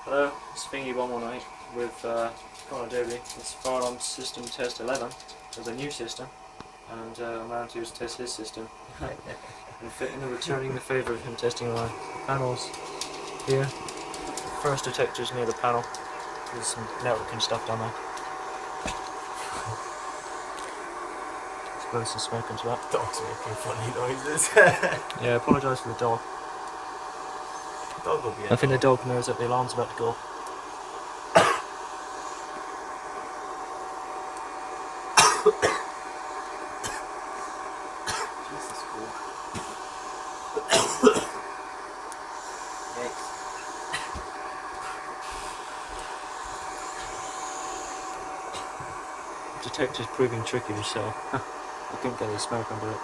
Hello, it's Thingy118 with Connor Adobe. It's Firearm System Test 11. It's a new system, and I'm around to test his system. and returning the favour of him testing my panels here. First detector's near the panel. There's some networking stuff down there. Explosive some smoke into that. Dog's making funny noises. Yeah, I apologise for the dog. Dog will be I think the dog knows that the alarm's about to go. Jesus Christ. Yikes. The detector's proving tricky, so I couldn't get any smoke under it.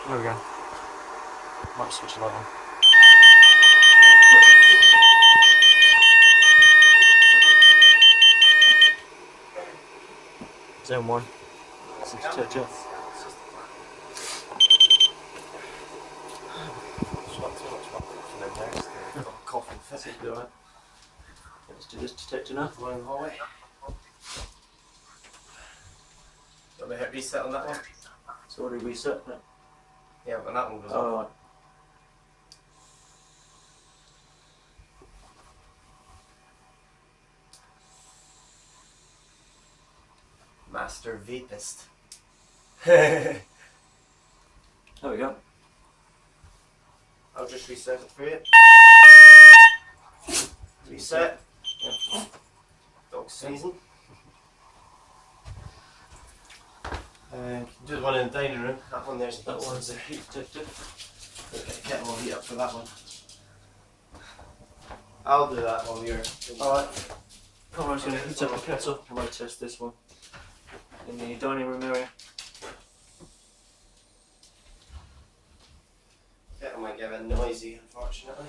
There we go. Might switch the light on. Zone 1. This is detector. Coughing fit. Alright. Let's do this detector now. Along the hallway. Got the hit reset on that one? It's already reset. No. Yeah, when that one goes Oh, up. right. Master Vapist. There we go. I'll just reset it for you. Reset. Yeah. Dog sneezing. Do the one in the dining room. That one there's That one's the heat detector. Okay, kettle will heat up for that one. I'll do that while you're. Alright. Connor's going to heat up the kettle. I might test this one in the dining room area. Kettle might get a bit noisy, unfortunately.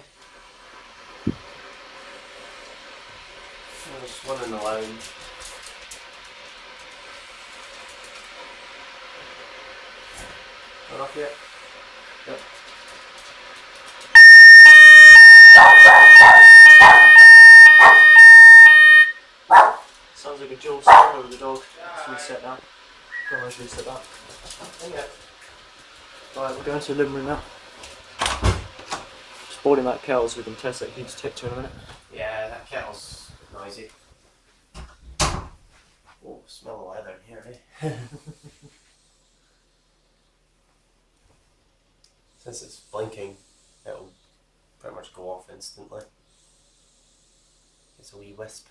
There's one in the lounge. Not up yet? Yep. Sounds like a dual snore over the dog. Let's reset that. Connor's reset that. Yeah. Right, we're going to the living room now. Just boarding that kettle so we can test that heat detector in a minute. Yeah, that kettle's noisy. Oh, smell the leather in here, eh? Since it's blinking, it'll pretty much go off instantly. It's a wee wisp.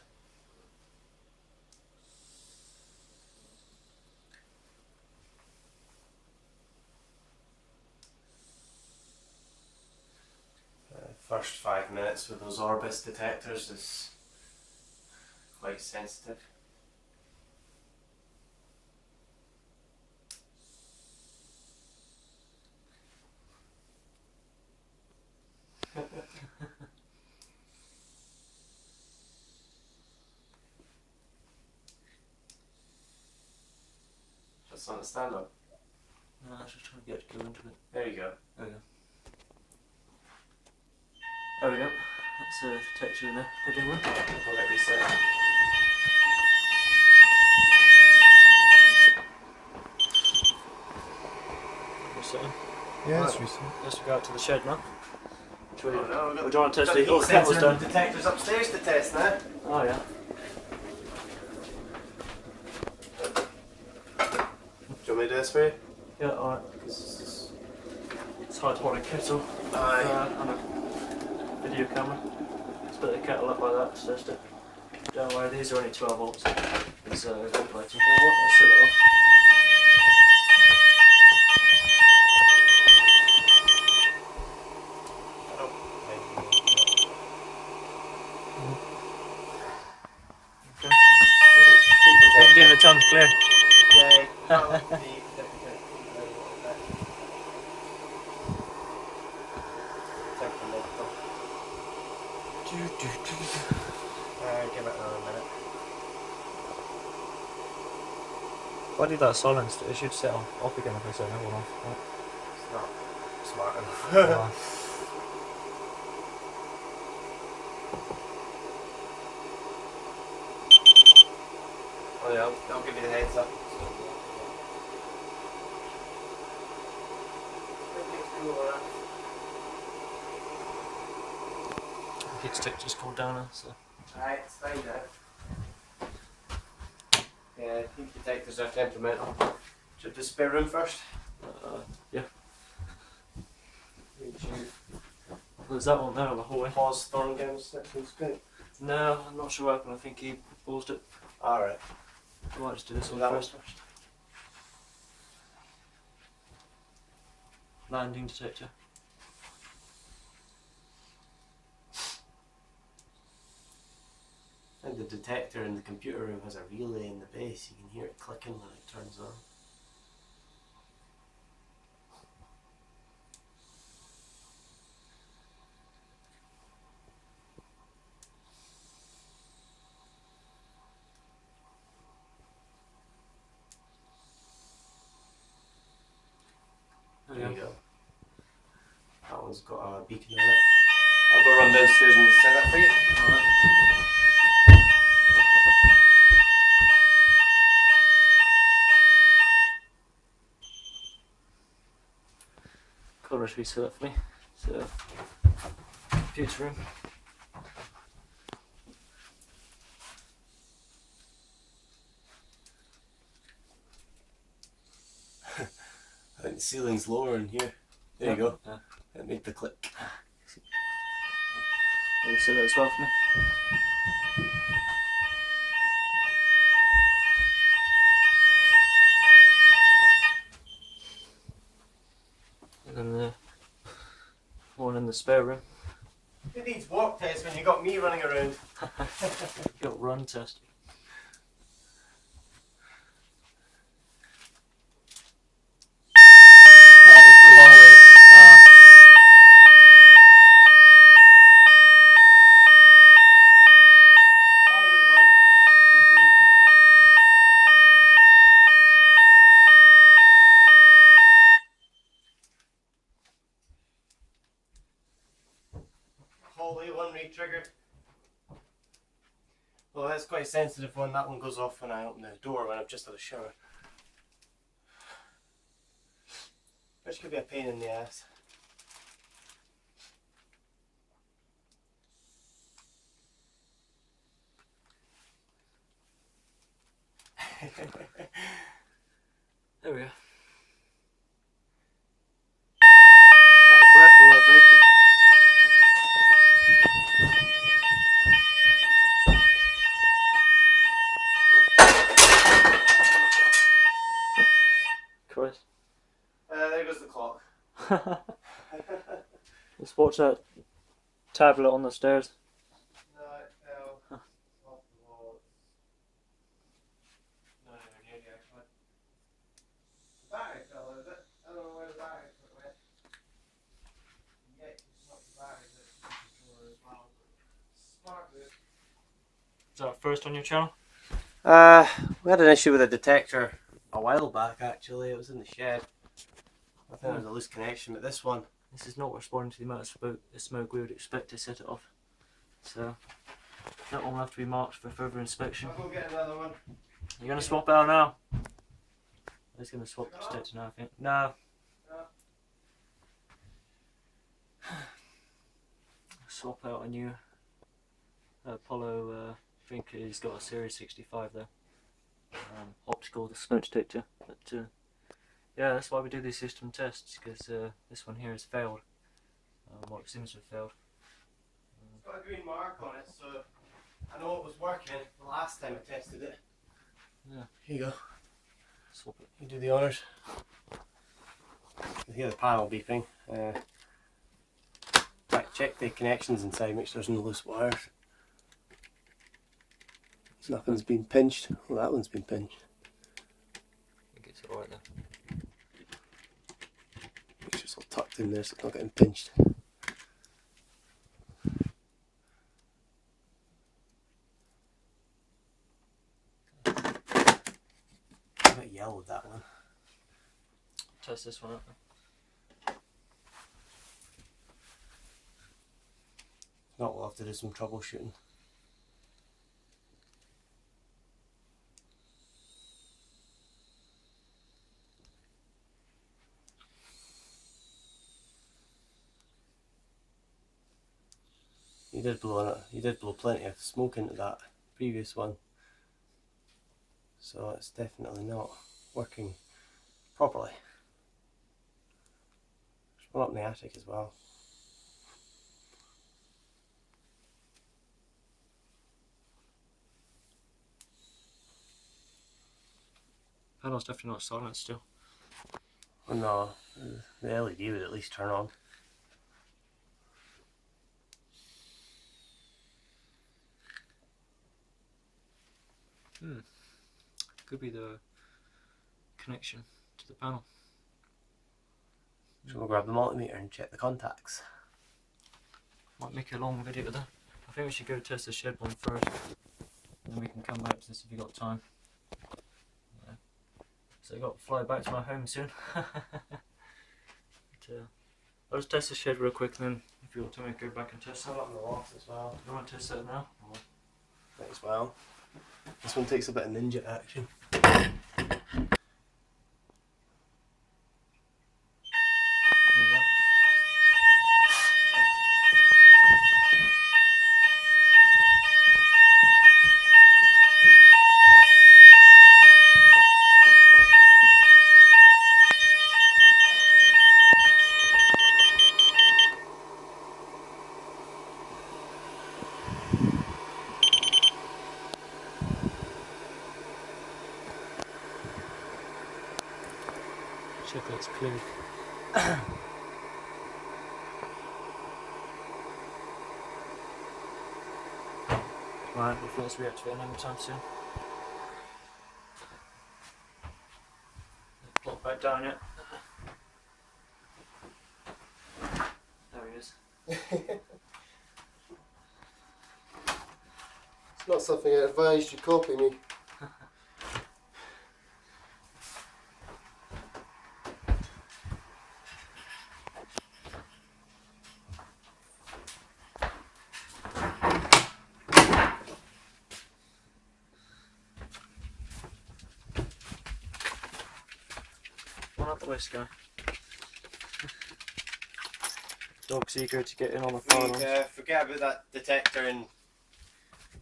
First 5 minutes with those Orbis detectors is quite sensitive. Just on the stand up. No, I was just trying to get to go into it. There you go. There we go. There we go. That's the detector in the living room. I'll let reset. Resetting. Yeah, Right. it's reset. Let's go out to the shed now. Oh, no, We're trying to test got the heat kettle's sensor done. detectors upstairs to test now. Oh yeah. Do you want me to do this for you? Yeah, alright. It's hard to hold a kettle on a video camera. Split the kettle up like that to test it. Don't worry, these are only 12 volts. It's ventilating. Let's set it off. Okay. Getting the tongue clear. Yay. Give it another minute. If I do that silenced, it should set off again if I set another one off. It's not smart enough. Right. Oh yeah, I'll give you the heads up. Ctec just called down now, so. Alright, it's fine now. Yeah, heat detectors are temperamental. Should the spare room first? Yeah. There's that one there on the hallway. Pause throwing down the steps and spin. No, I'm not sure what happened. I think he paused it. Alright. I might just do this one That first. one first. Landing detector. I think the detector in the computer room has a relay in the base. You can hear it clicking when it turns on. There you go. That one's got a beacon on it. I'll go run downstairs and set that for you. Alright. Colour should be set up for me. So, computer room. I think the ceiling's lower in here. There you go. Yeah. It made the click. Maybe set that as well for me. And then the one in the spare room. Who needs walk tests when you got me running around? Got run test. Hallway one re-triggered. Well, that's quite a sensitive one. That one goes off when I open the door when I've just had a shower. Which could be a pain in the ass. There we go. Out of breath, all that vapor. Christ. There goes the clock. Let's watch that tablet on the stairs. No, it fell off the wall. Not even near the actual. The battery fell, is it? I don't know where the battery went. Yeah, it's not the battery that's in the controller as well. Smart move. Is that first on your channel? We had an issue with a detector a while back actually. It was in the shed. I think there was a loose connection, but this one. This is not responding to the amount of smoke we would expect to set it off. So that one will have to be marked for further inspection. I'll go get another one. You're going to swap out now? He's going to swap the detector now, I think. No. Swap out a new Apollo, I think he's got a Series 65 there. Optical, the smoke detector. But yeah, that's why we do these system tests, because this one here has failed. What it seems to have failed. It's got a green mark on it, so I know it was working the last time I tested it. Yeah. Here you go. Swap it. You do the honours. You hear the panel beeping. Right, check the connections inside, make sure there's no loose wires. Nothing's been pinched. Well, that one's been pinched. I think it's alright there. Make sure it's all tucked in there so it's not getting pinched. yellowed that one. Test this one out. Not, we'll have to do some troubleshooting. He did blow plenty of smoke into that previous one, so it's definitely not working properly. There's one up in the attic as well. Panel's definitely not silent still. Oh no, the LED would at least turn on. Could be the connection to the panel. So we'll grab the multimeter and check the contacts. Might make a long video of that. I think we should go test the shed one first, and then we can come back to this if you got time. Yeah. So I got to fly back to my home soon. But, I'll just test the shed real quick, and then if you want to go back and test that. Up in the loft as well. You want to test that now? Or? Might as well. This one takes a bit of ninja action. Check that's clear. Right, we'll let's reactivate anytime soon. Plop back down yet. There he is. It's not something I advised you copy me. One up the list, guy. Dog's eager to get in on the fire alarm. Forget about that detector in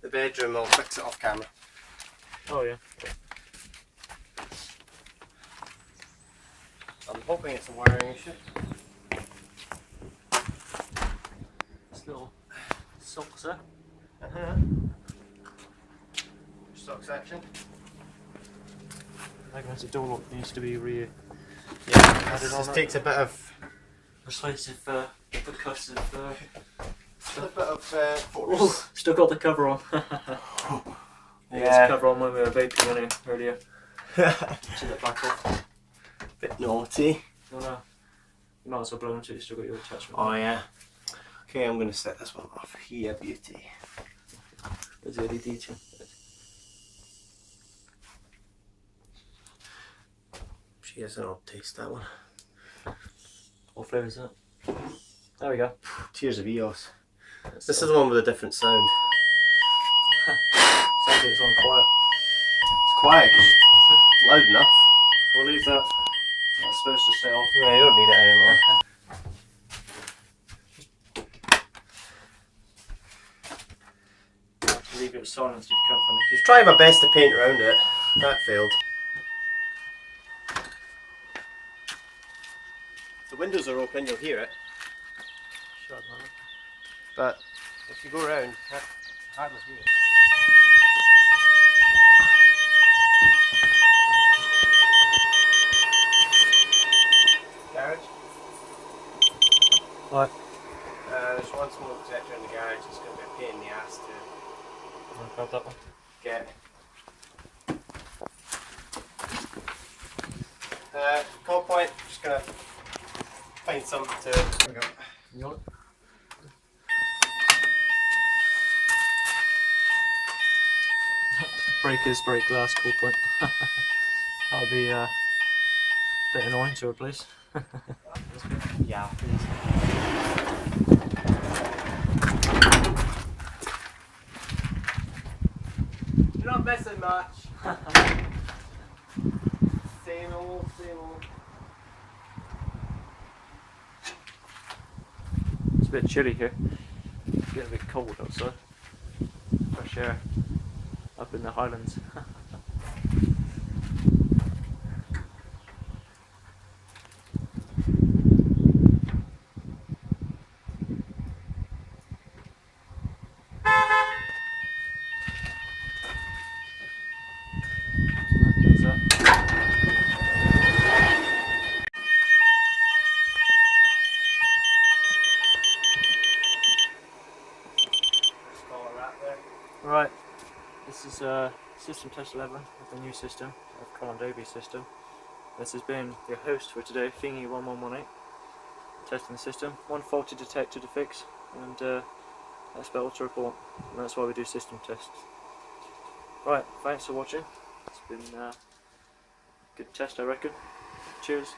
the bedroom, I'll fix it off camera. Oh yeah. I'm hoping it's a wiring issue. This little socks there. Stock section. I guess the door lock needs to be Yeah, added on this it. takes a bit of Persuasive percussive a bit of force. Still got the cover on. Yeah. Cover on when we were vaping on it earlier. See that back off. Bit naughty. No, no. You might as well blow into it, you still got your attachment. Oh yeah. Okay, I'm going to set this one off here, beauty. There's the LED too. She has an odd taste, that one. What flavour is that? There we go. Tears of Eos. That's This is the one with a different sound. Sounds like it's on quiet. It's quiet because it's loud enough. We'll leave that. That's supposed to stay off. Yeah, you don't need it anymore. I have to leave it silent if you come from the kitchen. Try my best to paint around it. That failed. If the windows are open, you'll hear it. Shut up, man. But if you go around, you can't hardly hear it. Garage. What? There's one smoke detector in the garage. It's going to be a pain in the ass to I'll grab that one. get. Call point. Just going to find something to. There we go. You got it? Breakers, break glass, cool point. That'll be a bit annoying to replace. Yeah, please. You're not missing much. Same old, same old. It's a bit chilly here. It's getting a bit cold outside. Fresh air up in the Highlands. Right, this is system test 11 of the new system, of Colin Dobie's system. This has been your host for today, Thingy1118, testing the system. One faulty detector to fix, and that's about to report, and that's why we do system tests. Right, thanks for watching. It's been a good test, I reckon. Cheers.